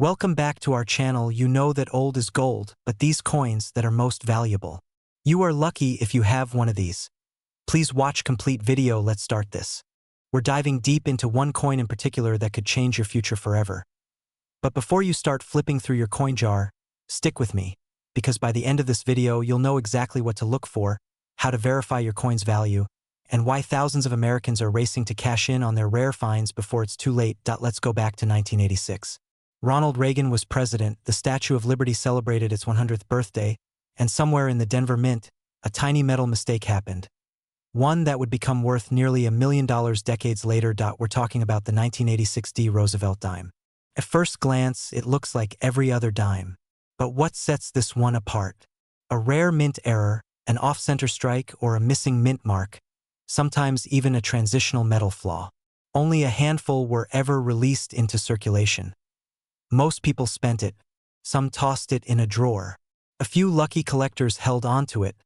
Welcome back to our channel. You know that old is gold, but these coins that are most valuable. You are lucky if you have one of these. Please watch complete video. Let's start this. We're diving deep into one coin in particular that could change your future forever. But before you start flipping through your coin jar, stick with me, because by the end of this video you'll know exactly what to look for, how to verify your coin's value, and why thousands of Americans are racing to cash in on their rare finds before it's too late. Let's go back to 1986. Ronald Reagan was president, the Statue of Liberty celebrated its 100th birthday, and somewhere in the Denver Mint, a tiny metal mistake happened. One that would become worth nearly $1 million decades later. We're talking about the 1986 Roosevelt dime. At first glance, it looks like every other dime. But what sets this one apart? A rare mint error, an off-center strike, or a missing mint mark, sometimes even a transitional metal flaw. Only a handful were ever released into circulation. Most people spent it, some tossed it in a drawer. A few lucky collectors held on to it,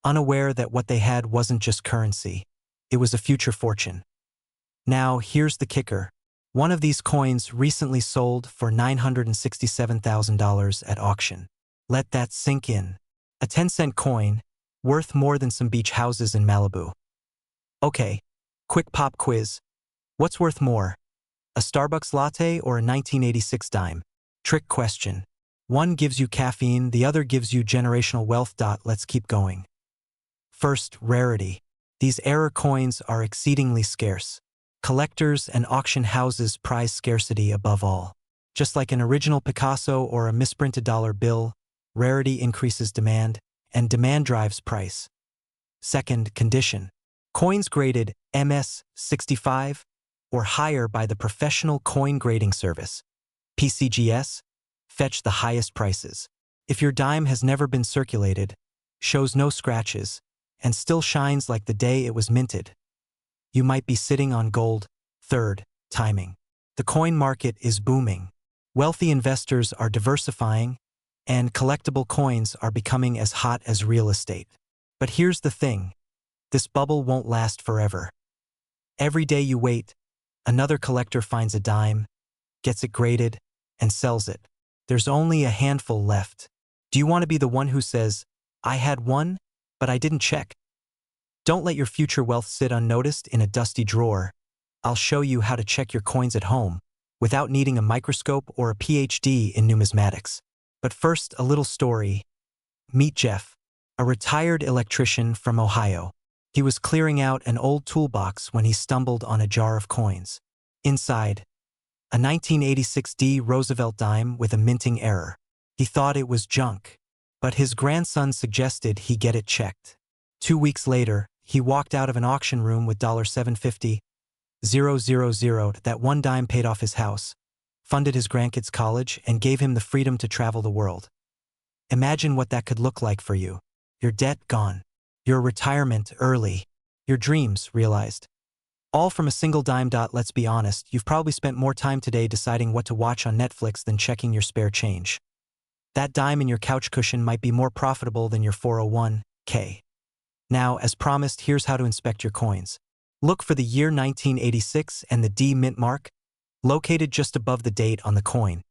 unaware that what they had wasn't just currency, it was a future fortune. Now, here's the kicker. One of these coins recently sold for $967,000 at auction. Let that sink in. A 10-cent coin, worth more than some beach houses in Malibu. Okay, quick pop quiz. What's worth more? A Starbucks latte or a 1986 dime? Trick question. One gives you caffeine, the other gives you generational wealth. Let's keep going. First, rarity. These error coins are exceedingly scarce. Collectors and auction houses prize scarcity above all. Just like an original Picasso or a misprinted dollar bill, rarity increases demand, and demand drives price. Second, condition. Coins graded MS-65 or higher by the Professional Coin Grading Service, PCGS, fetch the highest prices. If your dime has never been circulated, shows no scratches, and still shines like the day it was minted, you might be sitting on gold. Third, timing. The coin market is booming. Wealthy investors are diversifying, and collectible coins are becoming as hot as real estate. But here's the thing. This bubble won't last forever. Every day you wait, another collector finds a dime, gets it graded, and sells it. There's only a handful left. Do you want to be the one who says, "I had one, but I didn't check"? Don't let your future wealth sit unnoticed in a dusty drawer. I'll show you how to check your coins at home, without needing a microscope or a PhD in numismatics. But first, a little story. Meet Jeff, a retired electrician from Ohio. He was clearing out an old toolbox when he stumbled on a jar of coins. Inside, a 1986 Roosevelt dime with a minting error. He thought it was junk, but his grandson suggested he get it checked. 2 weeks later, he walked out of an auction room with $750,000. That one dime paid off his house, funded his grandkids' college, and gave him the freedom to travel the world. Imagine what that could look like for you. Your debt gone. Your retirement early. Your dreams realized. All from a single dime. Let's be honest, you've probably spent more time today deciding what to watch on Netflix than checking your spare change. That dime in your couch cushion might be more profitable than your 401k. Now, as promised, here's how to inspect your coins. Look for the year 1986 and the D mint mark, located just above the date on the coin.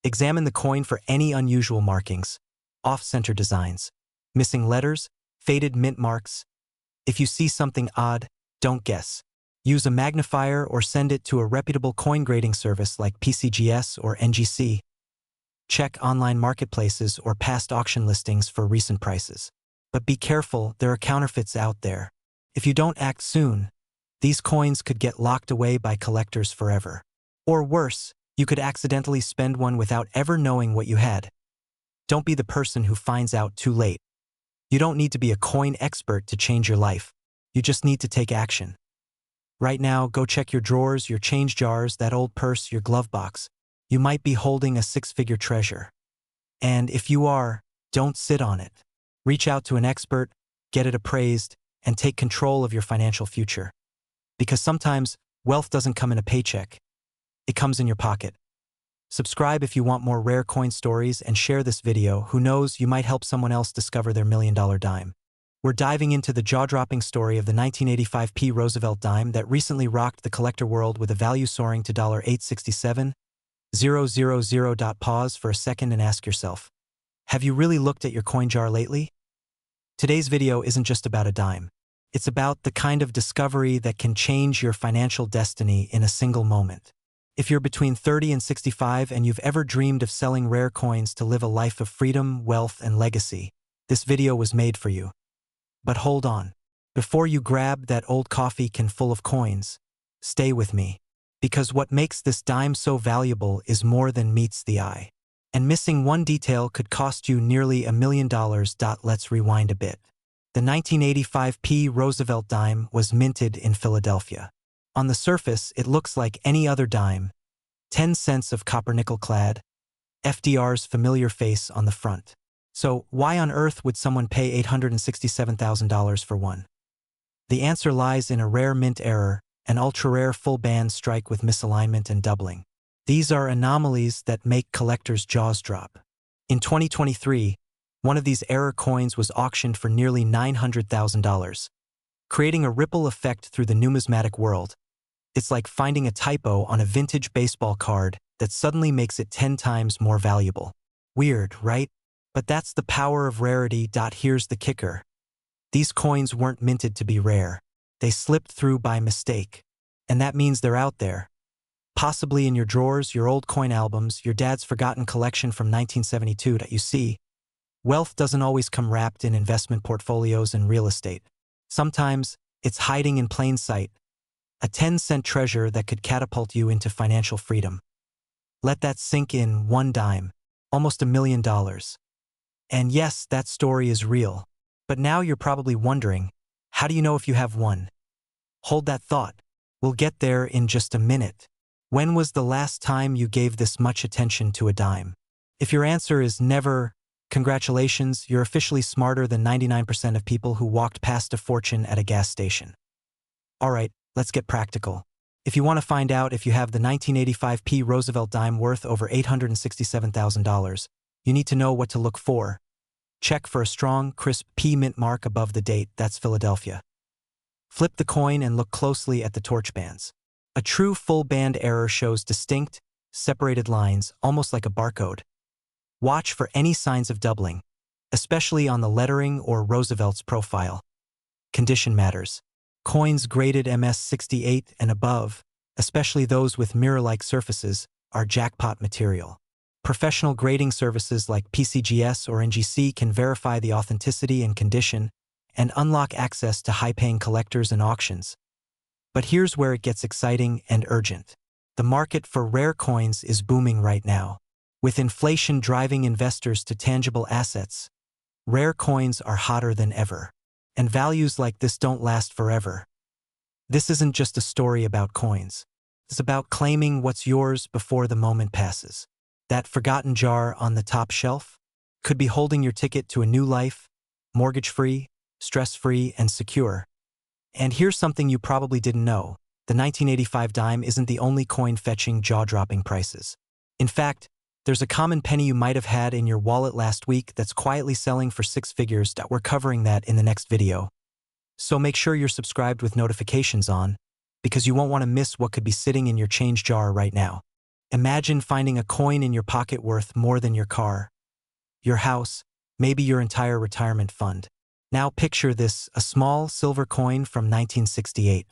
Examine the coin for any unusual markings, off-center designs, missing letters, faded mint marks. If you see something odd, don't guess. Use a magnifier or send it to a reputable coin grading service like PCGS or NGC. Check online marketplaces or past auction listings for recent prices. But be careful, there are counterfeits out there. If you don't act soon, these coins could get locked away by collectors forever. Or worse, you could accidentally spend one without ever knowing what you had. Don't be the person who finds out too late. You don't need to be a coin expert to change your life. You just need to take action. Right now, go check your drawers, your change jars, that old purse, your glove box. You might be holding a six-figure treasure. And if you are, don't sit on it. Reach out to an expert, get it appraised, and take control of your financial future. Because sometimes, wealth doesn't come in a paycheck. It comes in your pocket. Subscribe if you want more rare coin stories and share this video. Who knows, you might help someone else discover their $1 million dime. We're diving into the jaw-dropping story of the 1985 Roosevelt dime that recently rocked the collector world with a value soaring to $867. 000. Pause for a second and ask yourself, have you really looked at your coin jar lately? Today's video isn't just about a dime. It's about the kind of discovery that can change your financial destiny in a single moment. If you're between 30 and 65 and you've ever dreamed of selling rare coins to live a life of freedom, wealth, and legacy, this video was made for you. But hold on. Before you grab that old coffee can full of coins, stay with me. Because what makes this dime so valuable is more than meets the eye. And missing one detail could cost you nearly $1 million. Let's rewind a bit. The 1985 Roosevelt dime was minted in Philadelphia. On the surface, it looks like any other dime. 10 cents of copper nickel clad, FDR's familiar face on the front. So why on earth would someone pay $867,000 for one? The answer lies in a rare mint error, an ultra-rare full band strike with misalignment and doubling. These are anomalies that make collectors' jaws drop. In 2023, one of these error coins was auctioned for nearly $900,000, creating a ripple effect through the numismatic world. It's like finding a typo on a vintage baseball card that suddenly makes it 10 times more valuable. Weird, right? But that's the power of rarity. Here's the kicker. These coins weren't minted to be rare. They slipped through by mistake. And that means they're out there. Possibly in your drawers, your old coin albums, your dad's forgotten collection from 1972. You see, wealth doesn't always come wrapped in investment portfolios and real estate. Sometimes it's hiding in plain sight, a 10-cent treasure that could catapult you into financial freedom. Let that sink in. One dime, almost $1 million. And yes, that story is real. But now you're probably wondering, how do you know if you have one? Hold that thought. We'll get there in just a minute. When was the last time you gave this much attention to a dime? If your answer is never, congratulations, you're officially smarter than 99% of people who walked past a fortune at a gas station. All right, let's get practical. If you want to find out if you have the 1985 Roosevelt dime worth over $867,000, you need to know what to look for. Check for a strong, crisp P mint mark above the date. That's Philadelphia. Flip the coin and look closely at the torch bands. A true full band error shows distinct, separated lines, almost like a barcode. Watch for any signs of doubling, especially on the lettering or Roosevelt's profile. Condition matters. Coins graded MS-68 and above, especially those with mirror-like surfaces, are jackpot material. Professional grading services like PCGS or NGC can verify the authenticity and condition and unlock access to high-paying collectors and auctions. But here's where it gets exciting and urgent. The market for rare coins is booming right now. With inflation driving investors to tangible assets, rare coins are hotter than ever. And values like this don't last forever. This isn't just a story about coins. It's about claiming what's yours before the moment passes. That forgotten jar on the top shelf could be holding your ticket to a new life, mortgage-free, stress-free, and secure. And here's something you probably didn't know. The 1985 dime isn't the only coin fetching jaw-dropping prices. In fact, there's a common penny you might have had in your wallet last week that's quietly selling for six figures. We're covering that in the next video. So make sure you're subscribed with notifications on, because you won't want to miss what could be sitting in your change jar right now. Imagine finding a coin in your pocket worth more than your car, your house, maybe your entire retirement fund. Now picture this, a small silver coin from 1968.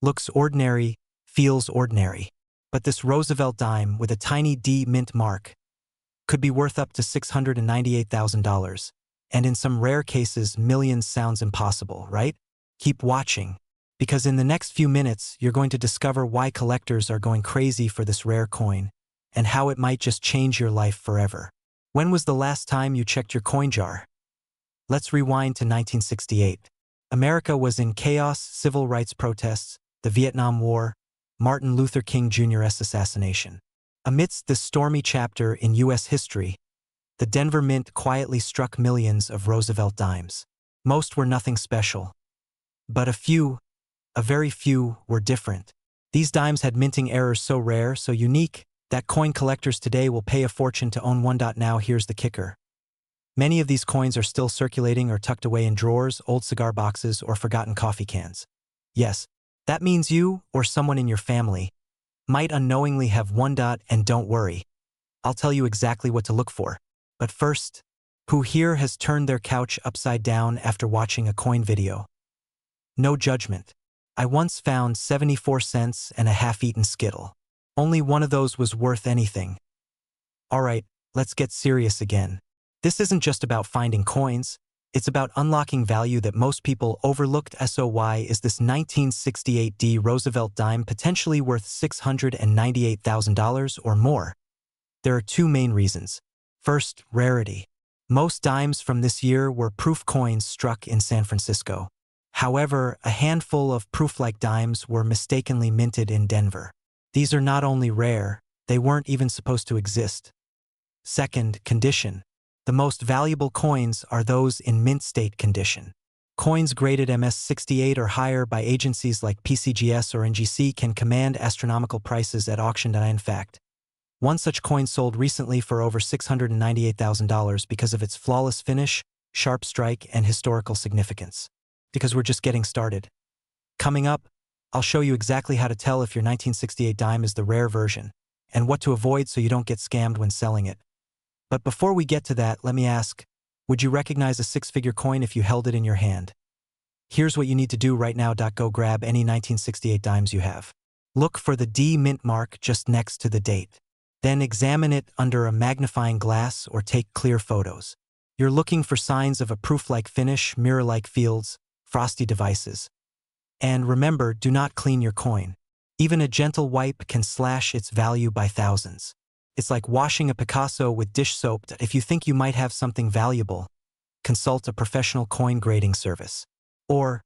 Looks ordinary, feels ordinary. But this Roosevelt dime with a tiny D mint mark could be worth up to $698,000. And in some rare cases, millions. Sounds impossible, right? Keep watching, because in the next few minutes, you're going to discover why collectors are going crazy for this rare coin, and how it might just change your life forever. When was the last time you checked your coin jar? Let's rewind to 1968. America was in chaos, civil rights protests, the Vietnam War, Martin Luther King Jr.'s assassination. Amidst this stormy chapter in U.S. history, the Denver Mint quietly struck millions of Roosevelt dimes. Most were nothing special. But a very few, were different. These dimes had minting errors so rare, so unique, that coin collectors today will pay a fortune to own one. Now here's the kicker. Many of these coins are still circulating or tucked away in drawers, old cigar boxes, or forgotten coffee cans. Yes, that means you, or someone in your family, might unknowingly have one dot, and don't worry. I'll tell you exactly what to look for. But first, who here has turned their couch upside down after watching a coin video? No judgment. I once found 74 cents and a half-eaten Skittle. Only one of those was worth anything. Alright, let's get serious again. This isn't just about finding coins, it's about unlocking value that most people overlooked. SOY is this 1968 Roosevelt dime potentially worth $698,000 or more? There are two main reasons. First, rarity. Most dimes from this year were proof coins struck in San Francisco. However, a handful of proof-like dimes were mistakenly minted in Denver. These are not only rare, they weren't even supposed to exist. Second, condition. The most valuable coins are those in mint state condition. Coins graded MS-68 or higher by agencies like PCGS or NGC can command astronomical prices at auction. In fact, one such coin sold recently for over $698,000 because of its flawless finish, sharp strike, and historical significance. Because we're just getting started. Coming up, I'll show you exactly how to tell if your 1968 dime is the rare version, and what to avoid so you don't get scammed when selling it. But before we get to that, let me ask, would you recognize a six-figure coin if you held it in your hand? Here's what you need to do right now. Go grab any 1968 dimes you have. Look for the D mint mark just next to the date. Then examine it under a magnifying glass or take clear photos. You're looking for signs of a proof-like finish, mirror-like fields, frosty devices. And remember, do not clean your coin. Even a gentle wipe can slash its value by thousands. It's like washing a Picasso with dish soap. If you think you might have something valuable, consult a professional coin grading service. Or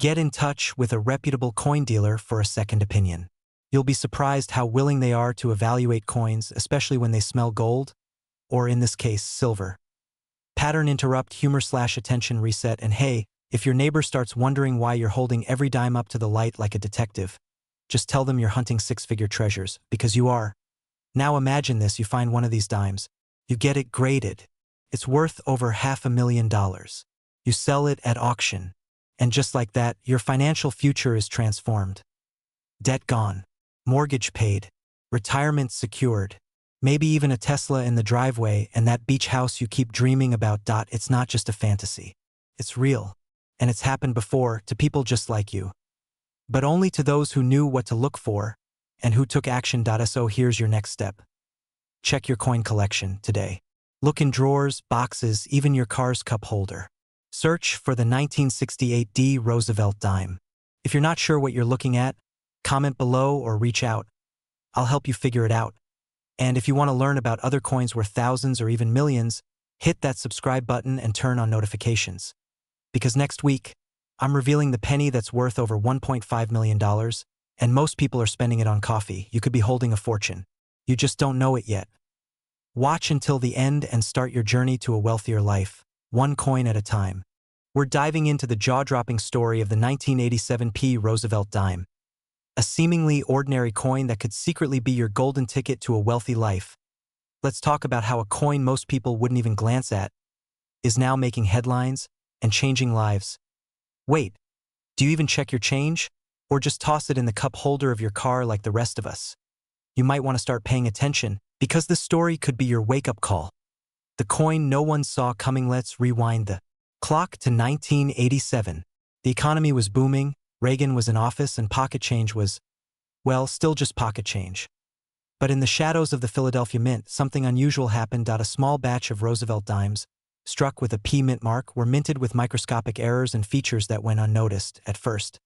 get in touch with a reputable coin dealer for a second opinion. You'll be surprised how willing they are to evaluate coins, especially when they smell gold, or in this case, silver. Pattern interrupt, humor/attention reset, and hey, if your neighbor starts wondering why you're holding every dime up to the light like a detective, just tell them you're hunting six-figure treasures, because you are. Now imagine this, you find one of these dimes. You get it graded. It's worth over $500,000. You sell it at auction. And just like that, your financial future is transformed. Debt gone. Mortgage paid. Retirement secured. Maybe even a Tesla in the driveway and that beach house you keep dreaming about. It's not just a fantasy. It's real. And it's happened before to people just like you. But only to those who knew what to look for and who took action. So here's your next step. Check your coin collection today. Look in drawers, boxes, even your car's cup holder. Search for the 1968 Roosevelt dime. If you're not sure what you're looking at, comment below or reach out. I'll help you figure it out. And if you want to learn about other coins worth thousands or even millions, hit that subscribe button and turn on notifications. Because next week, I'm revealing the penny that's worth over $1.5 million, and most people are spending it on coffee. You could be holding a fortune. You just don't know it yet. Watch until the end and start your journey to a wealthier life, one coin at a time. We're diving into the jaw-dropping story of the 1987 Roosevelt dime, a seemingly ordinary coin that could secretly be your golden ticket to a wealthy life. Let's talk about how a coin most people wouldn't even glance at is now making headlines and changing lives. Wait, do you even check your change? Or just toss it in the cup holder of your car like the rest of us? You might want to start paying attention, because this story could be your wake-up call. The coin no one saw coming. Let's rewind the clock to 1987. The economy was booming, Reagan was in office, and pocket change was, well, still just pocket change. But in the shadows of the Philadelphia Mint, something unusual happened. A small batch of Roosevelt dimes, struck with a P mint mark, were minted with microscopic errors and features that went unnoticed at first.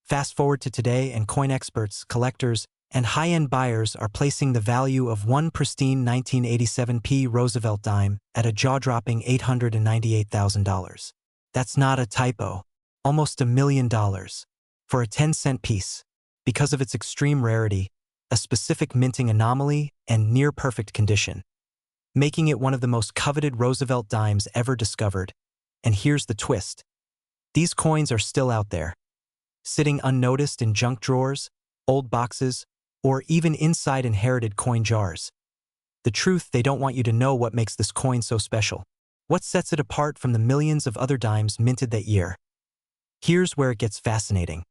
Fast forward to today, and coin experts, collectors, and high-end buyers are placing the value of one pristine 1987 Roosevelt dime at a jaw-dropping $898,000. That's not a typo. Almost $1 million. For a 10-cent piece. Because of its extreme rarity, a specific minting anomaly, and near-perfect condition, making it one of the most coveted Roosevelt dimes ever discovered. And here's the twist. These coins are still out there, sitting unnoticed in junk drawers, old boxes, or even inside inherited coin jars. The truth, they don't want you to know what makes this coin so special. What sets it apart from the millions of other dimes minted that year? Here's where it gets fascinating.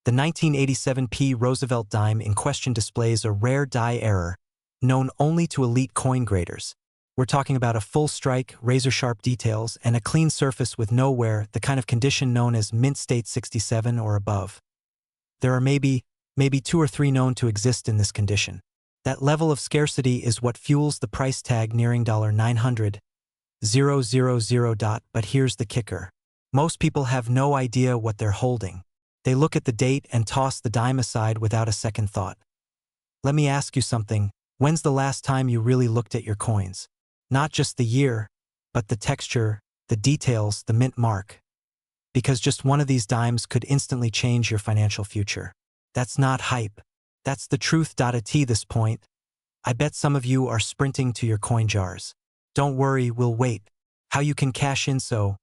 The 1987 Roosevelt dime in question displays a rare die error, known only to elite coin graders. We're talking about a full strike, razor-sharp details, and a clean surface with no wear, the kind of condition known as mint state 67 or above. There are maybe 2 or 3 known to exist in this condition. That level of scarcity is what fuels the price tag nearing $900,000. But here's the kicker. Most people have no idea what they're holding. They look at the date and toss the dime aside without a second thought. Let me ask you something. When's the last time you really looked at your coins? Not just the year, but the texture, the details, the mint mark. Because just one of these dimes could instantly change your financial future. That's not hype. That's the truth. At this point, I bet some of you are sprinting to your coin jars. Don't worry, we'll wait. How you can cash in. So,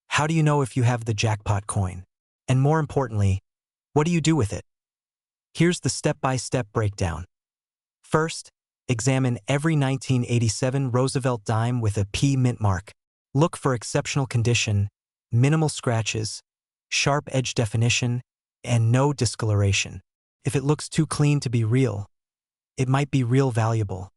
how do you know if you have the jackpot coin? And more importantly, what do you do with it? Here's the step-by-step breakdown. First, examine every 1987 Roosevelt dime with a P mint mark. Look for exceptional condition, minimal scratches, sharp edge definition, and no discoloration. If it looks too clean to be real, it might be real valuable.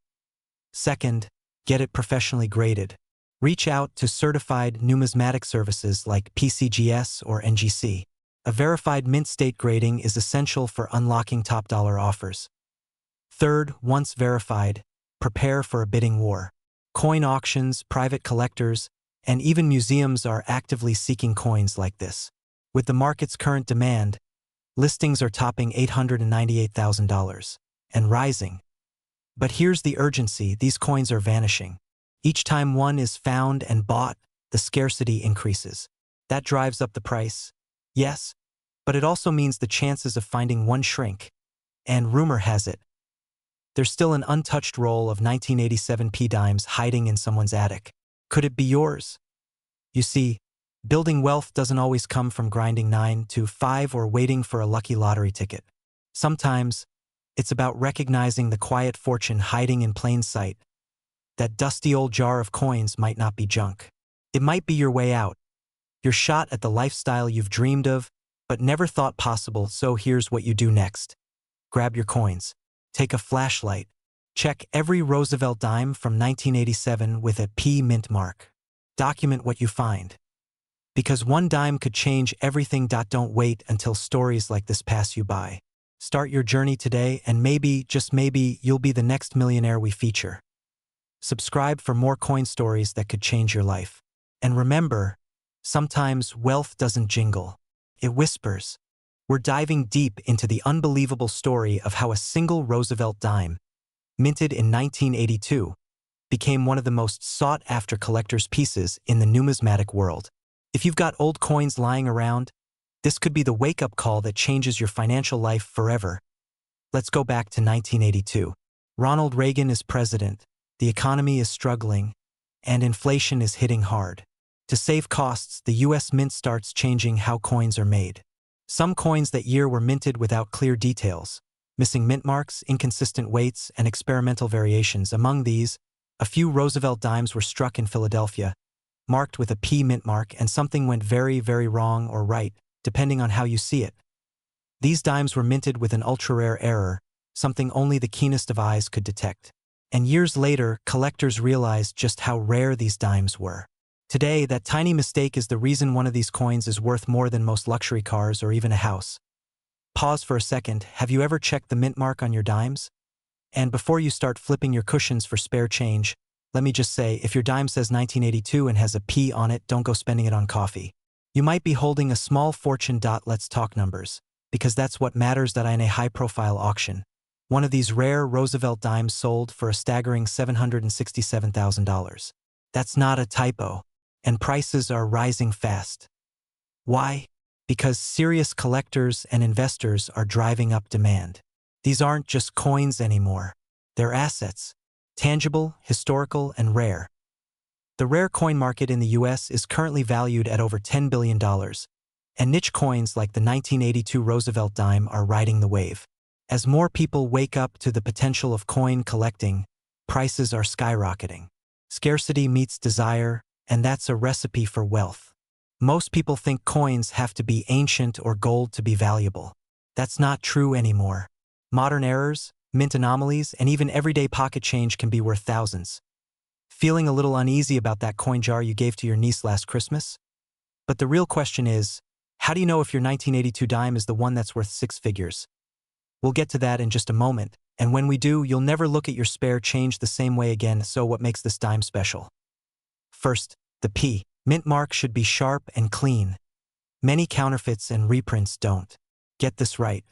Second, get it professionally graded. Reach out to certified numismatic services like PCGS or NGC. A verified mint state grading is essential for unlocking top dollar offers. Third, once verified, prepare for a bidding war. Coin auctions, private collectors, and even museums are actively seeking coins like this. With the market's current demand, listings are topping $898,000 and rising. But here's the urgency. These coins are vanishing. Each time one is found and bought, the scarcity increases. That drives up the price. Yes, but it also means the chances of finding one shrink. And rumor has it, there's still an untouched roll of 1987 P dimes hiding in someone's attic. Could it be yours? You see, building wealth doesn't always come from grinding 9 to 5 or waiting for a lucky lottery ticket. Sometimes, it's about recognizing the quiet fortune hiding in plain sight. That dusty old jar of coins might not be junk. It might be your way out. Your shot at the lifestyle you've dreamed of, but never thought possible. So here's what you do next. Grab your coins. Take a flashlight. Check every Roosevelt dime from 1987 with a P mint mark. Document what you find. Because one dime could change everything. Don't wait until stories like this pass you by. Start your journey today, and maybe, just maybe, you'll be the next millionaire we feature. Subscribe for more coin stories that could change your life. And remember, sometimes wealth doesn't jingle. It whispers. We're diving deep into the unbelievable story of how a single Roosevelt dime, minted in 1982, became one of the most sought-after collector's pieces in the numismatic world. If you've got old coins lying around, this could be the wake-up call that changes your financial life forever. Let's go back to 1982. Ronald Reagan is president, the economy is struggling, and inflation is hitting hard. To save costs, the U.S. Mint starts changing how coins are made. Some coins that year were minted without clear details, missing mint marks, inconsistent weights, and experimental variations. Among these, a few Roosevelt dimes were struck in Philadelphia, marked with a P mint mark, and something went very, very wrong or right, depending on how you see it. These dimes were minted with an ultra-rare error, something only the keenest of eyes could detect. And years later, collectors realized just how rare these dimes were. Today, that tiny mistake is the reason one of these coins is worth more than most luxury cars or even a house. Pause for a second. Have you ever checked the mint mark on your dimes? And before you start flipping your cushions for spare change, let me just say, if your dime says 1982 and has a P on it, don't go spending it on coffee. You might be holding a small fortune. Let's talk numbers, because that's what matters. In a high-profile auction, one of these rare Roosevelt dimes sold for a staggering $767,000. That's not a typo. And prices are rising fast. Why? Because serious collectors and investors are driving up demand. These aren't just coins anymore. They're assets, tangible, historical, and rare. The rare coin market in the U.S. is currently valued at over $10 billion, and niche coins like the 1982 Roosevelt dime are riding the wave. As more people wake up to the potential of coin collecting, prices are skyrocketing. Scarcity meets desire, and that's a recipe for wealth. Most people think coins have to be ancient or gold to be valuable. That's not true anymore. Modern errors, mint anomalies, and even everyday pocket change can be worth thousands. Feeling a little uneasy about that coin jar you gave to your niece last Christmas? But the real question is, how do you know if your 1982 dime is the one that's worth six figures? We'll get to that in just a moment, and when we do, you'll never look at your spare change the same way again. So what makes this dime special? First, the P. Mint mark should be sharp and clean. Many counterfeits and reprints don't. Get this right.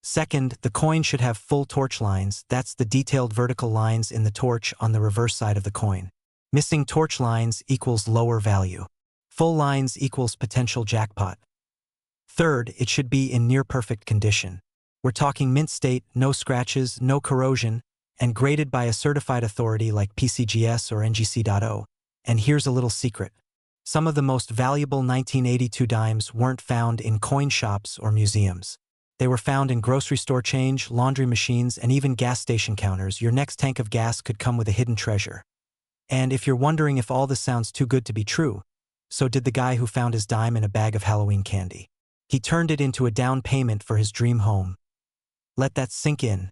Second, the coin should have full torch lines. That's the detailed vertical lines in the torch on the reverse side of the coin. Missing torch lines equals lower value. Full lines equals potential jackpot. Third, it should be in near-perfect condition. We're talking mint state, no scratches, no corrosion, and graded by a certified authority like PCGS or NGC.O. And here's a little secret. Some of the most valuable 1982 dimes weren't found in coin shops or museums. They were found in grocery store change, laundry machines, and even gas station counters. Your next tank of gas could come with a hidden treasure. And if you're wondering if all this sounds too good to be true, so did the guy who found his dime in a bag of Halloween candy. He turned it into a down payment for his dream home. Let that sink in.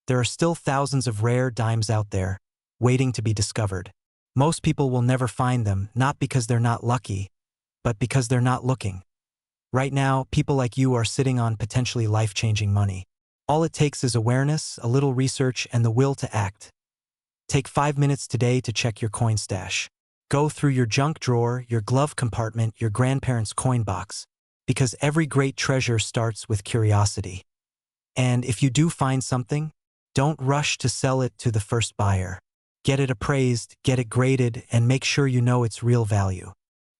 There are still thousands of rare dimes out there, waiting to be discovered. Most people will never find them, not because they're not lucky, but because they're not looking. Right now, people like you are sitting on potentially life-changing money. All it takes is awareness, a little research, and the will to act. Take 5 minutes today to check your coin stash. Go through your junk drawer, your glove compartment, your grandparents' coin box, because every great treasure starts with curiosity. And if you do find something, don't rush to sell it to the first buyer. Get it appraised, get it graded, and make sure you know its real value.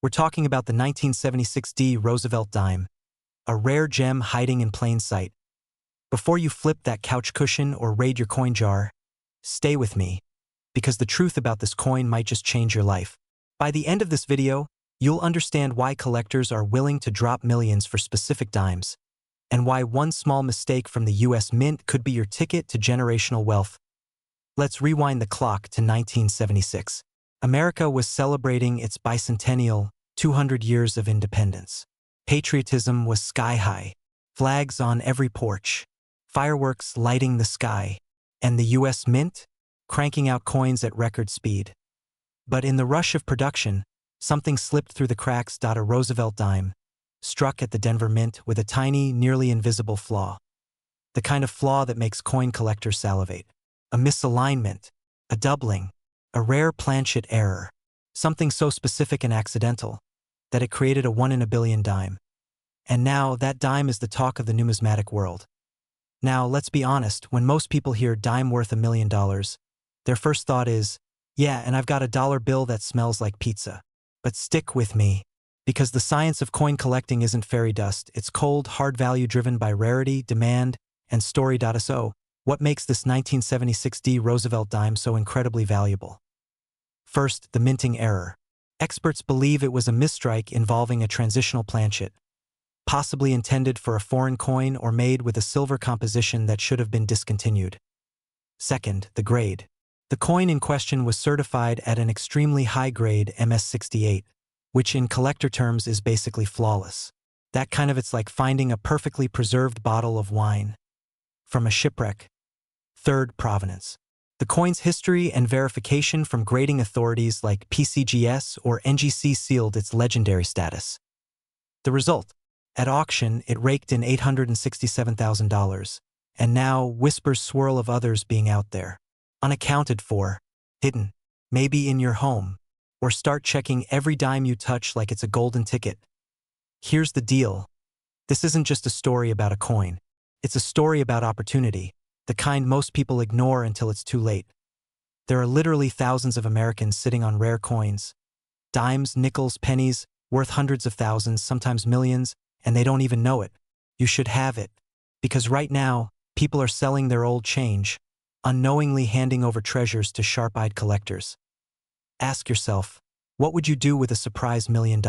We're talking about the 1976 Roosevelt dime, a rare gem hiding in plain sight. Before you flip that couch cushion or raid your coin jar, stay with me, because the truth about this coin might just change your life. By the end of this video, you'll understand why collectors are willing to drop millions for specific dimes, and why one small mistake from the US Mint could be your ticket to generational wealth. Let's rewind the clock to 1976. America was celebrating its bicentennial, 200 years of independence. Patriotism was sky-high, flags on every porch, fireworks lighting the sky, and the US Mint cranking out coins at record speed. But in the rush of production, something slipped through the cracks. A Roosevelt dime struck at the Denver Mint with a tiny, nearly invisible flaw. The kind of flaw that makes coin collectors salivate. A misalignment, a doubling, a rare planchet error. Something so specific and accidental that it created a 1 in a billion dime. And now that dime is the talk of the numismatic world. Now, let's be honest, when most people hear dime worth $1 million, their first thought is, yeah, and I've got a dollar bill that smells like pizza. But stick with me, because the science of coin collecting isn't fairy dust. It's cold, hard value driven by rarity, demand, and story. So, what makes this 1976 Roosevelt dime so incredibly valuable? First, the minting error. Experts believe it was a misstrike involving a transitional planchet, possibly intended for a foreign coin or made with a silver composition that should have been discontinued. Second, the grade. The coin in question was certified at an extremely high grade MS68, which in collector terms is basically flawless. That kind of it's like finding a perfectly preserved bottle of wine from a shipwreck. Third, provenance. The coin's history and verification from grading authorities like PCGS or NGC sealed its legendary status. The result? At auction, it raked in $867,000, and now whispers swirl of others being out there. Unaccounted for, hidden, maybe in your home, or start checking every dime you touch like it's a golden ticket. Here's the deal. This isn't just a story about a coin. It's a story about opportunity, the kind most people ignore until it's too late. There are literally thousands of Americans sitting on rare coins, dimes, nickels, pennies, worth hundreds of thousands, sometimes millions, and they don't even know it. You should have it, because right now, people are selling their old change, unknowingly handing over treasures to sharp-eyed collectors. Ask yourself, what would you do with a surprise $1 million?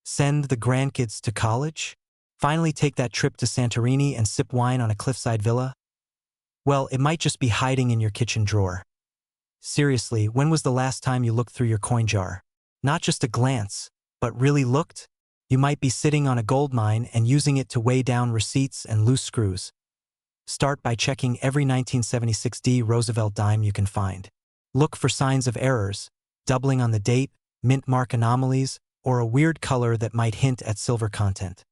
Send the grandkids to college? Finally take that trip to Santorini and sip wine on a cliffside villa? Well, it might just be hiding in your kitchen drawer. Seriously, when was the last time you looked through your coin jar? Not just a glance, but really looked? You might be sitting on a gold mine and using it to weigh down receipts and loose screws. Start by checking every 1976D Roosevelt dime you can find. Look for signs of errors, doubling on the date, mint mark anomalies, or a weird color that might hint at silver content.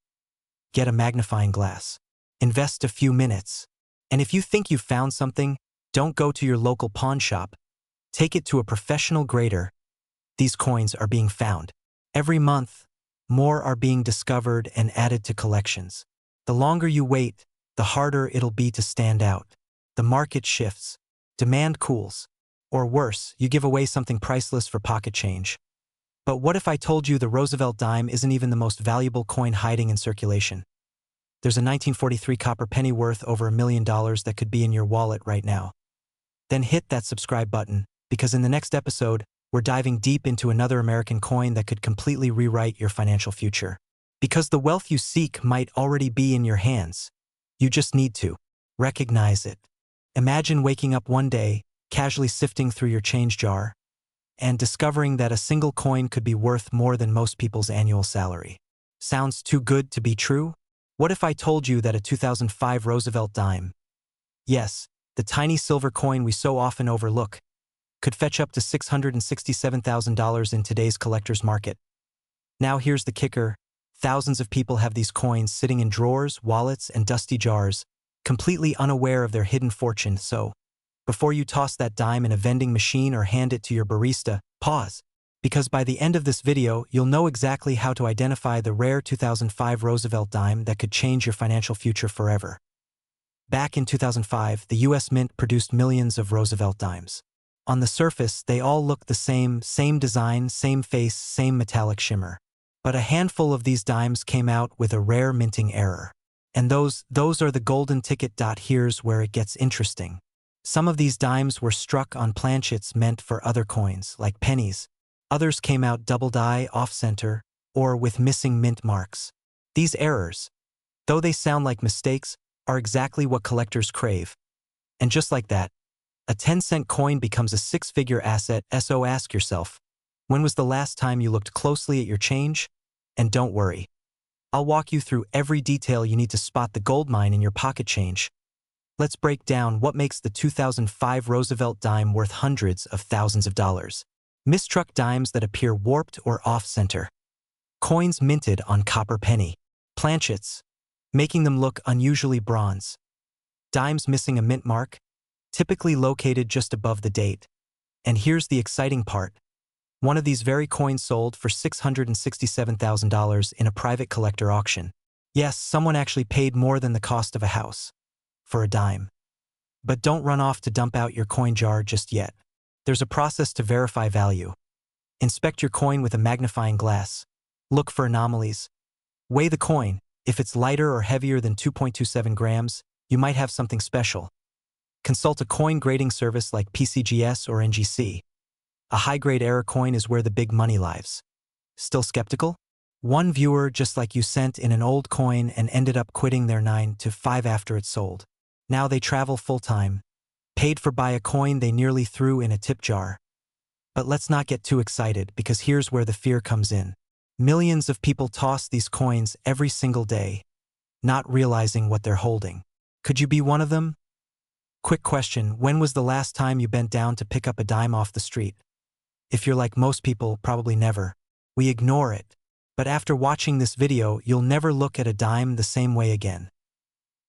Get a magnifying glass. Invest a few minutes. And if you think you've found something, don't go to your local pawn shop. Take it to a professional grader. These coins are being found. Every month, more are being discovered and added to collections. The longer you wait, the harder it'll be to stand out. The market shifts. Demand cools. Or worse, you give away something priceless for pocket change. But what if I told you the Roosevelt dime isn't even the most valuable coin hiding in circulation? There's a 1943 copper penny worth over $1 million that could be in your wallet right now. Then hit that subscribe button, because in the next episode, we're diving deep into another American coin that could completely rewrite your financial future. Because the wealth you seek might already be in your hands. You just need to recognize it. Imagine waking up one day, casually sifting through your change jar, and discovering that a single coin could be worth more than most people's annual salary. Sounds too good to be true? What if I told you that a 2005 Roosevelt dime, yes, the tiny silver coin we so often overlook, could fetch up to $667,000 in today's collector's market? Now here's the kicker. Thousands of people have these coins sitting in drawers, wallets, and dusty jars, completely unaware of their hidden fortune. So, before you toss that dime in a vending machine or hand it to your barista, pause. Because by the end of this video, you'll know exactly how to identify the rare 2005 Roosevelt dime that could change your financial future forever. Back in 2005, the US Mint produced millions of Roosevelt dimes. On the surface, they all look the same design, same face, same metallic shimmer. But a handful of these dimes came out with a rare minting error. And those are the golden ticket. Here's where it gets interesting. Some of these dimes were struck on planchets meant for other coins, like pennies. Others came out double-die, off-center, or with missing mint marks. These errors, though they sound like mistakes, are exactly what collectors crave. And just like that, a 10-cent coin becomes a six-figure asset. So ask yourself, when was the last time you looked closely at your change? And don't worry. I'll walk you through every detail you need to spot the gold mine in your pocket change. Let's break down what makes the 2005 Roosevelt dime worth hundreds of thousands of dollars. Mistruck dimes that appear warped or off-center. Coins minted on copper penny. Planchets, making them look unusually bronze. Dimes missing a mint mark, typically located just above the date. And here's the exciting part. One of these very coins sold for $667,000 in a private collector auction. Yes, someone actually paid more than the cost of a house for a dime. But don't run off to dump out your coin jar just yet. There's a process to verify value. Inspect your coin with a magnifying glass. Look for anomalies. Weigh the coin. If it's lighter or heavier than 2.27 grams, you might have something special. Consult a coin grading service like PCGS or NGC. A high-grade error coin is where the big money lies. Still skeptical? One viewer just like you sent in an old coin and ended up quitting their 9 to 5 after it sold. Now they travel full-time, paid for by a coin they nearly threw in a tip jar. But let's not get too excited, because here's where the fear comes in. Millions of people toss these coins every single day, not realizing what they're holding. Could you be one of them? Quick question, when was the last time you bent down to pick up a dime off the street? If you're like most people, probably never. We ignore it. But after watching this video, you'll never look at a dime the same way again.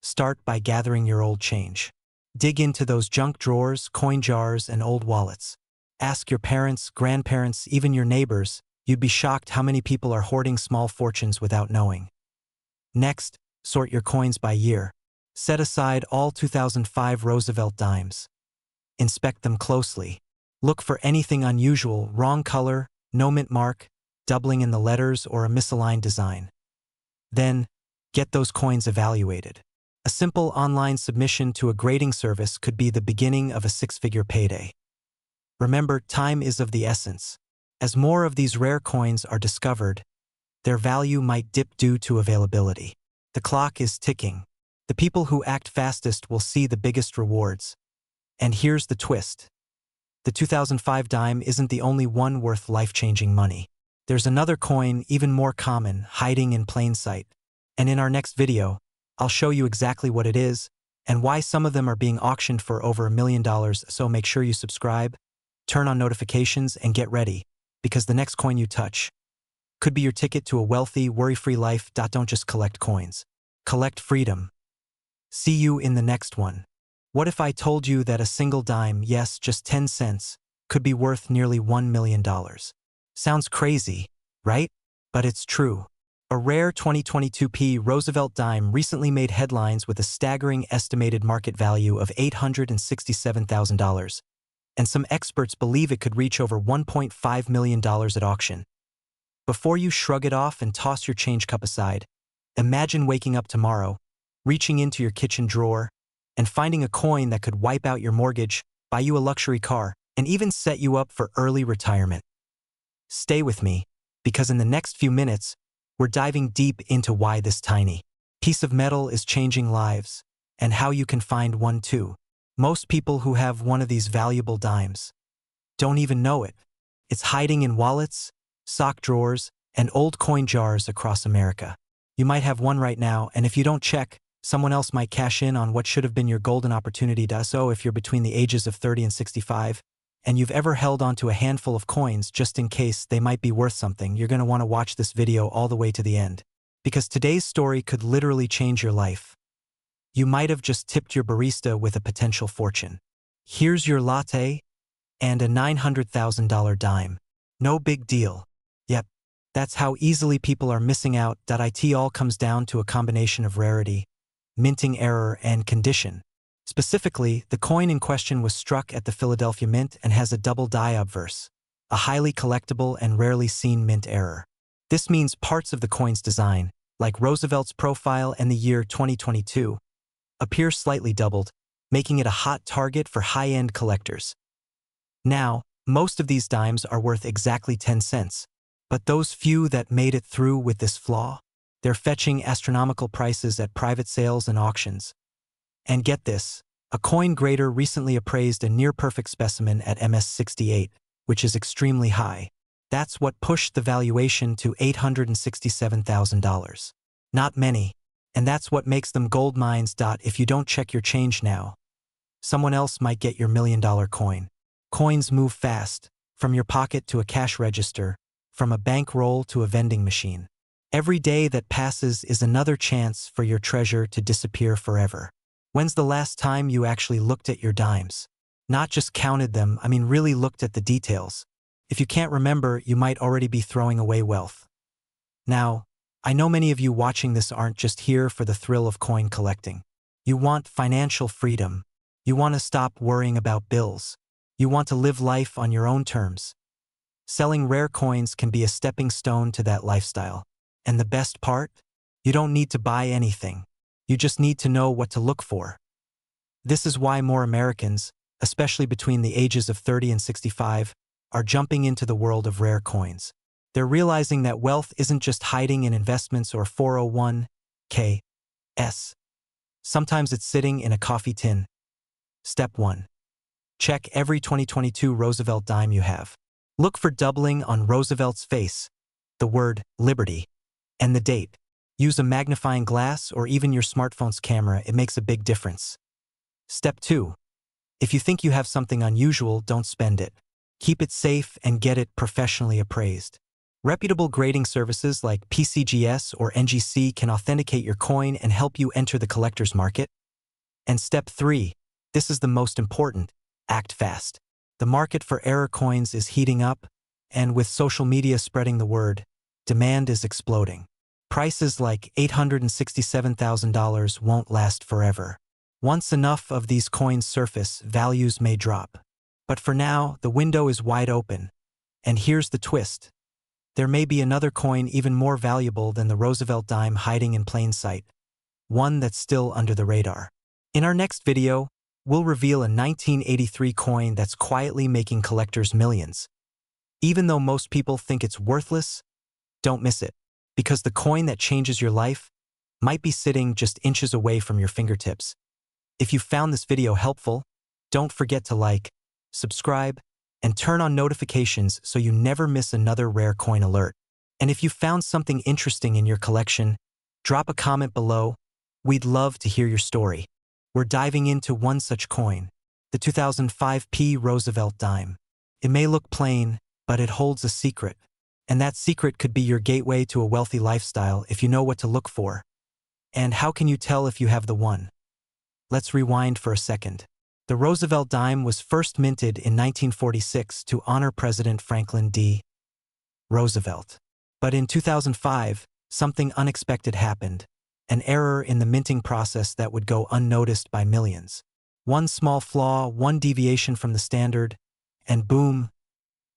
Start by gathering your old change. Dig into those junk drawers, coin jars, and old wallets. Ask your parents, grandparents, even your neighbors. You'd be shocked how many people are hoarding small fortunes without knowing. Next, sort your coins by year. Set aside all 2005 Roosevelt dimes. Inspect them closely. Look for anything unusual, wrong color, no mint mark, doubling in the letters, or a misaligned design. Then, get those coins evaluated. A simple online submission to a grading service could be the beginning of a six-figure payday. Remember, time is of the essence. As more of these rare coins are discovered, their value might dip due to availability. The clock is ticking. The people who act fastest will see the biggest rewards. And here's the twist. The 2005 dime isn't the only one worth life-changing money. There's another coin even more common, hiding in plain sight. And in our next video, I'll show you exactly what it is and why some of them are being auctioned for over $1 million, so make sure you subscribe, turn on notifications, and get ready, because the next coin you touch could be your ticket to a wealthy, worry-free life. Don't just collect coins. Collect freedom. See you in the next one. What if I told you that a single dime, yes, just 10 cents, could be worth nearly $1 million? Sounds crazy, right? But it's true. A rare 2022 Roosevelt dime recently made headlines with a staggering estimated market value of $867,000, and some experts believe it could reach over $1.5 million at auction. Before you shrug it off and toss your change cup aside, imagine waking up tomorrow, reaching into your kitchen drawer, and finding a coin that could wipe out your mortgage, buy you a luxury car, and even set you up for early retirement. Stay with me, because in the next few minutes, we're diving deep into why this tiny piece of metal is changing lives, and how you can find one too. Most people who have one of these valuable dimes don't even know it. It's hiding in wallets, sock drawers, and old coin jars across America. You might have one right now, and if you don't check, someone else might cash in on what should have been your golden opportunity. So if you're between the ages of 30 and 65, and you've ever held onto a handful of coins just in case they might be worth something, you're going to want to watch this video all the way to the end, because today's story could literally change your life. You might have just tipped your barista with a potential fortune. Here's your latte and a $900,000 dime. No big deal. Yep, that's how easily people are missing out. It all comes down to a combination of rarity, minting error, and condition. Specifically, the coin in question was struck at the Philadelphia Mint and has a double die obverse, a highly collectible and rarely seen mint error. This means parts of the coin's design, like Roosevelt's profile and the year 2022, appear slightly doubled, making it a hot target for high-end collectors. Now, most of these dimes are worth exactly 10 cents, but those few that made it through with this flaw, they're fetching astronomical prices at private sales and auctions. And get this, a coin grader recently appraised a near-perfect specimen at MS-68, which is extremely high. That's what pushed the valuation to $867,000. Not many, and that's what makes them gold mines. If you don't check your change now, someone else might get your $1 million coin. Coins move fast, from your pocket to a cash register, from a bankroll to a vending machine. Every day that passes is another chance for your treasure to disappear forever. When's the last time you actually looked at your dimes? Not just counted them, really looked at the details. If you can't remember, you might already be throwing away wealth. Now, I know many of you watching this aren't just here for the thrill of coin collecting. You want financial freedom. You want to stop worrying about bills. You want to live life on your own terms. Selling rare coins can be a stepping stone to that lifestyle. And the best part? You don't need to buy anything. You just need to know what to look for. This is why more Americans, especially between the ages of 30 and 65, are jumping into the world of rare coins. They're realizing that wealth isn't just hiding in investments or 401(k)s. Sometimes it's sitting in a coffee tin. Step 1. Check every 2022 Roosevelt dime you have. Look for doubling on Roosevelt's face, the word liberty, and the date. Use a magnifying glass or even your smartphone's camera. It makes a big difference. Step 2. If you think you have something unusual, don't spend it. Keep it safe and get it professionally appraised. Reputable grading services like PCGS or NGC can authenticate your coin and help you enter the collector's market. And step 3. This is the most important. Act fast. The market for error coins is heating up, and with social media spreading the word, demand is exploding. Prices like $867,000 won't last forever. Once enough of these coins surface, values may drop. But for now, the window is wide open. And here's the twist. There may be another coin even more valuable than the Roosevelt dime hiding in plain sight. One that's still under the radar. In our next video, we'll reveal a 1983 coin that's quietly making collectors millions. Even though most people think it's worthless, don't miss it. Because the coin that changes your life might be sitting just inches away from your fingertips. If you found this video helpful, don't forget to like, subscribe, and turn on notifications so you never miss another rare coin alert. And if you found something interesting in your collection, drop a comment below. We'd love to hear your story. We're diving into one such coin, the 2005 Roosevelt dime. It may look plain, but it holds a secret. And that secret could be your gateway to a wealthy lifestyle if you know what to look for. And how can you tell if you have the one? Let's rewind for a second. The Roosevelt dime was first minted in 1946 to honor President Franklin D. Roosevelt. But in 2005, something unexpected happened, an error in the minting process that would go unnoticed by millions. One small flaw, one deviation from the standard, and boom,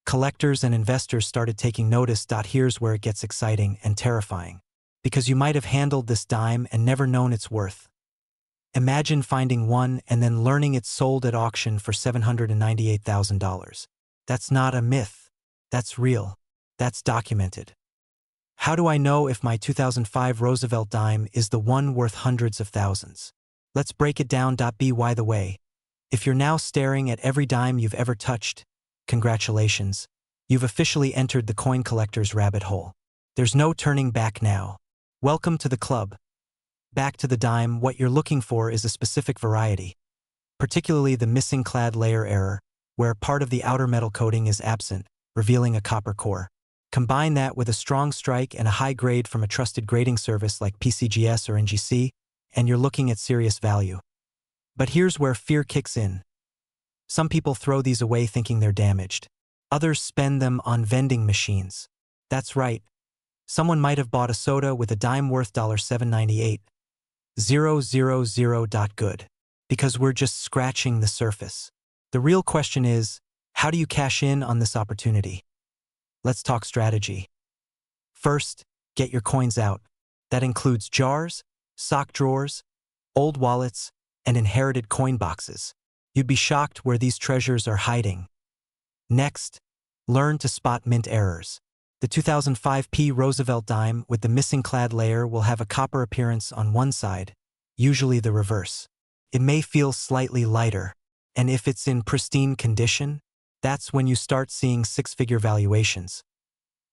collectors and investors started taking notice. Here's where it gets exciting and terrifying. Because you might have handled this dime and never known its worth. Imagine finding one and then learning it's sold at auction for $798,000. That's not a myth. That's real. That's documented. How do I know if my 2005 Roosevelt dime is the one worth hundreds of thousands? Let's break it down. By the way, if you're now staring at every dime you've ever touched, congratulations. You've officially entered the coin collector's rabbit hole. There's no turning back now. Welcome to the club. Back to the dime, what you're looking for is a specific variety, particularly the missing clad layer error, where part of the outer metal coating is absent, revealing a copper core. Combine that with a strong strike and a high grade from a trusted grading service like PCGS or NGC, and you're looking at serious value. But here's where fear kicks in. Some people throw these away thinking they're damaged. Others spend them on vending machines. That's right. Someone might have bought a soda with a dime worth $7.98. 000. Good. Because we're just scratching the surface. The real question is, how do you cash in on this opportunity? Let's talk strategy. First, get your coins out. That includes jars, sock drawers, old wallets, and inherited coin boxes. You'd be shocked where these treasures are hiding. Next, learn to spot mint errors. The 2005 Roosevelt dime with the missing clad layer will have a copper appearance on one side, usually the reverse. It may feel slightly lighter, and if it's in pristine condition, that's when you start seeing six-figure valuations.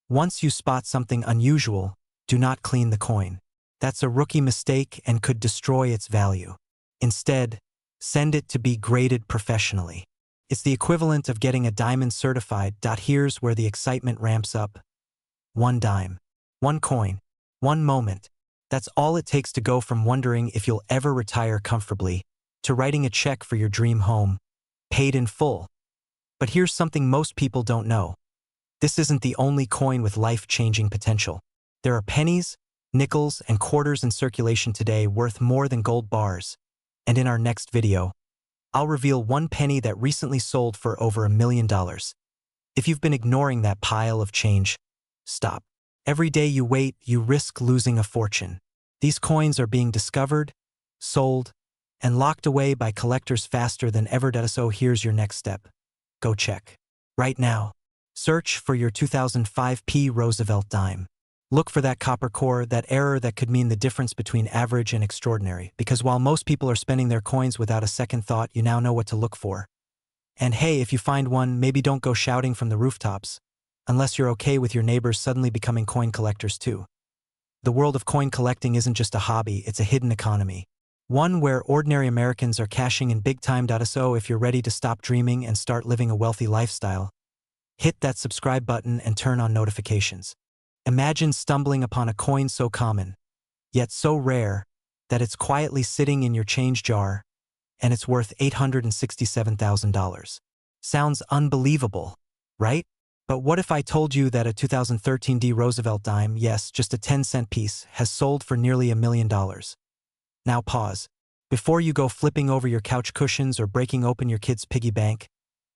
Once you spot something unusual, do not clean the coin. That's a rookie mistake and could destroy its value. Instead, send it to be graded professionally. It's the equivalent of getting a diamond certified. Here's where the excitement ramps up. One dime, one coin, one moment. That's all it takes to go from wondering if you'll ever retire comfortably to writing a check for your dream home, paid in full. But here's something most people don't know. This isn't the only coin with life-changing potential. There are pennies, nickels, and quarters in circulation today worth more than gold bars. And in our next video, I'll reveal one penny that recently sold for over $1 million. If you've been ignoring that pile of change, stop. Every day you wait, you risk losing a fortune. These coins are being discovered, sold, and locked away by collectors faster than ever. So here's your next step. Go check. Right now, search for your 2005 Roosevelt dime. Look for that copper core, that error that could mean the difference between average and extraordinary. Because while most people are spending their coins without a second thought, you now know what to look for. And hey, if you find one, maybe don't go shouting from the rooftops, unless you're okay with your neighbors suddenly becoming coin collectors too. The world of coin collecting isn't just a hobby, it's a hidden economy. One where ordinary Americans are cashing in big time. So if you're ready to stop dreaming and start living a wealthy lifestyle, hit that subscribe button and turn on notifications. Imagine stumbling upon a coin so common, yet so rare, that it's quietly sitting in your change jar, and it's worth $867,000. Sounds unbelievable, right? But what if I told you that a 2013 Roosevelt dime, yes, just a 10-cent piece, has sold for nearly $1 million? Now pause. Before you go flipping over your couch cushions or breaking open your kid's piggy bank,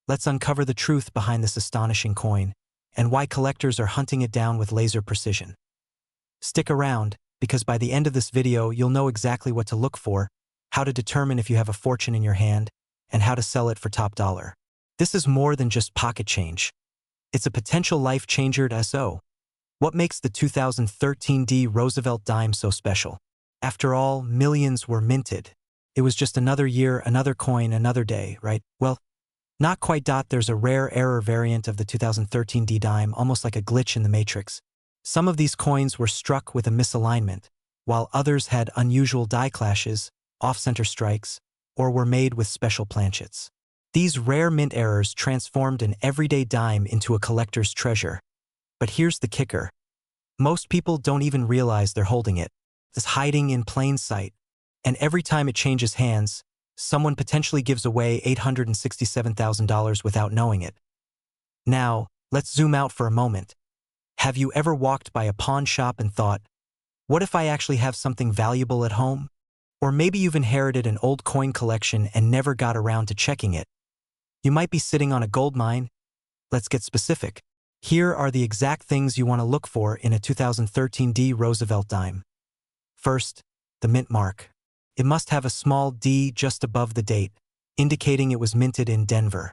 let's uncover the truth behind this astonishing coin and why collectors are hunting it down with laser precision. Stick around, because by the end of this video you'll know exactly what to look for, how to determine if you have a fortune in your hand, and how to sell it for top dollar. This is more than just pocket change. It's a potential life changer. So, what makes the 2013 Roosevelt dime so special? After all, millions were minted. It was just another year, another coin, another day, right? Well, Not quite. There's a rare error variant of the 2013 D dime, almost like a glitch in the matrix. Some of these coins were struck with a misalignment, while others had unusual die clashes, off-center strikes, or were made with special planchets. These rare mint errors transformed an everyday dime into a collector's treasure. But here's the kicker. Most people don't even realize they're holding it. It's hiding in plain sight. And every time it changes hands, someone potentially gives away $867,000 without knowing it. Now, let's zoom out for a moment. Have you ever walked by a pawn shop and thought, what if I actually have something valuable at home? Or maybe you've inherited an old coin collection and never got around to checking it. You might be sitting on a gold mine. Let's get specific. Here are the exact things you want to look for in a 2013 D Roosevelt dime. First, the mint mark. It must have a small D just above the date, indicating it was minted in Denver.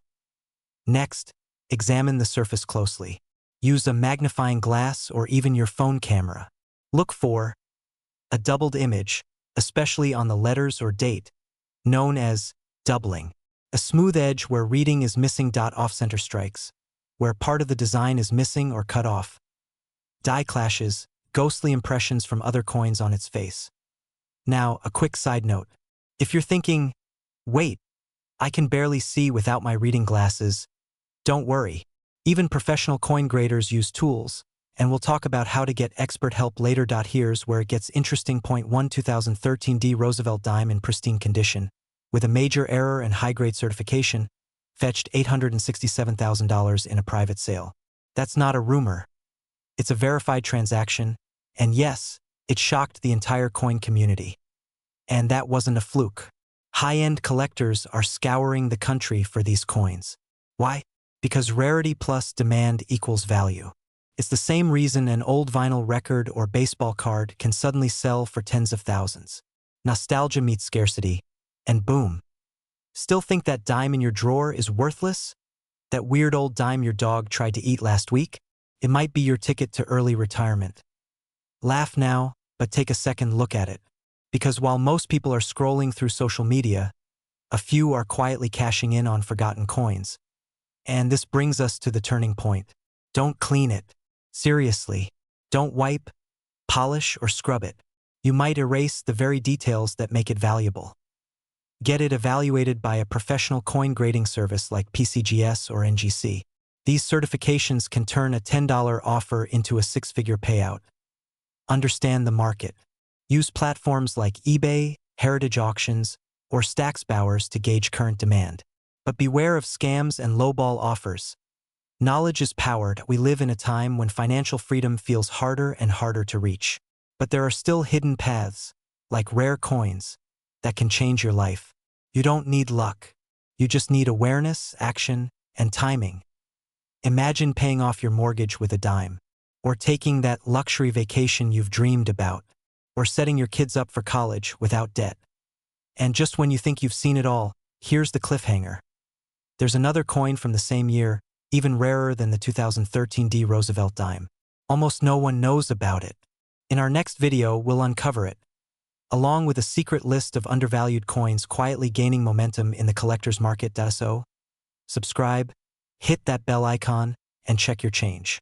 Next, examine the surface closely. Use a magnifying glass or even your phone camera. Look for a doubled image, especially on the letters or date, known as doubling. A smooth edge where reading is missing. Off-center strikes, where part of the design is missing or cut off. Die clashes, ghostly impressions from other coins on its face. Now, a quick side note. If you're thinking, wait, I can barely see without my reading glasses, don't worry. Even professional coin graders use tools, and we'll talk about how to get expert help later. Here's where it gets interesting. Point 1. 2013 D Roosevelt dime in pristine condition, with a major error and high-grade certification, fetched $867,000 in a private sale. That's not a rumor. It's a verified transaction, and yes, it shocked the entire coin community. And that wasn't a fluke. High-end collectors are scouring the country for these coins. Why? Because rarity plus demand equals value. It's the same reason an old vinyl record or baseball card can suddenly sell for tens of thousands. Nostalgia meets scarcity, and boom. Still think that dime in your drawer is worthless? That weird old dime your dog tried to eat last week? It might be your ticket to early retirement. Laugh now, but take a second look at it. Because while most people are scrolling through social media, a few are quietly cashing in on forgotten coins. And this brings us to the turning point. Don't clean it. Seriously. Don't wipe, polish, or scrub it. You might erase the very details that make it valuable. Get it evaluated by a professional coin grading service like PCGS or NGC. These certifications can turn a $10 offer into a six-figure payout. Understand the market. Use platforms like eBay, Heritage Auctions, or Stacksbowers to gauge current demand. But beware of scams and lowball offers. Knowledge is power. We live in a time when financial freedom feels harder and harder to reach. But there are still hidden paths, like rare coins, that can change your life. You don't need luck. You just need awareness, action, and timing. Imagine paying off your mortgage with a dime, or taking that luxury vacation you've dreamed about, or setting your kids up for college without debt. And just when you think you've seen it all, here's the cliffhanger. There's another coin from the same year, even rarer than the 2013 D Roosevelt dime. Almost no one knows about it. In our next video, we'll uncover it, along with a secret list of undervalued coins quietly gaining momentum in the collector's market. So, subscribe, hit that bell icon, and check your change.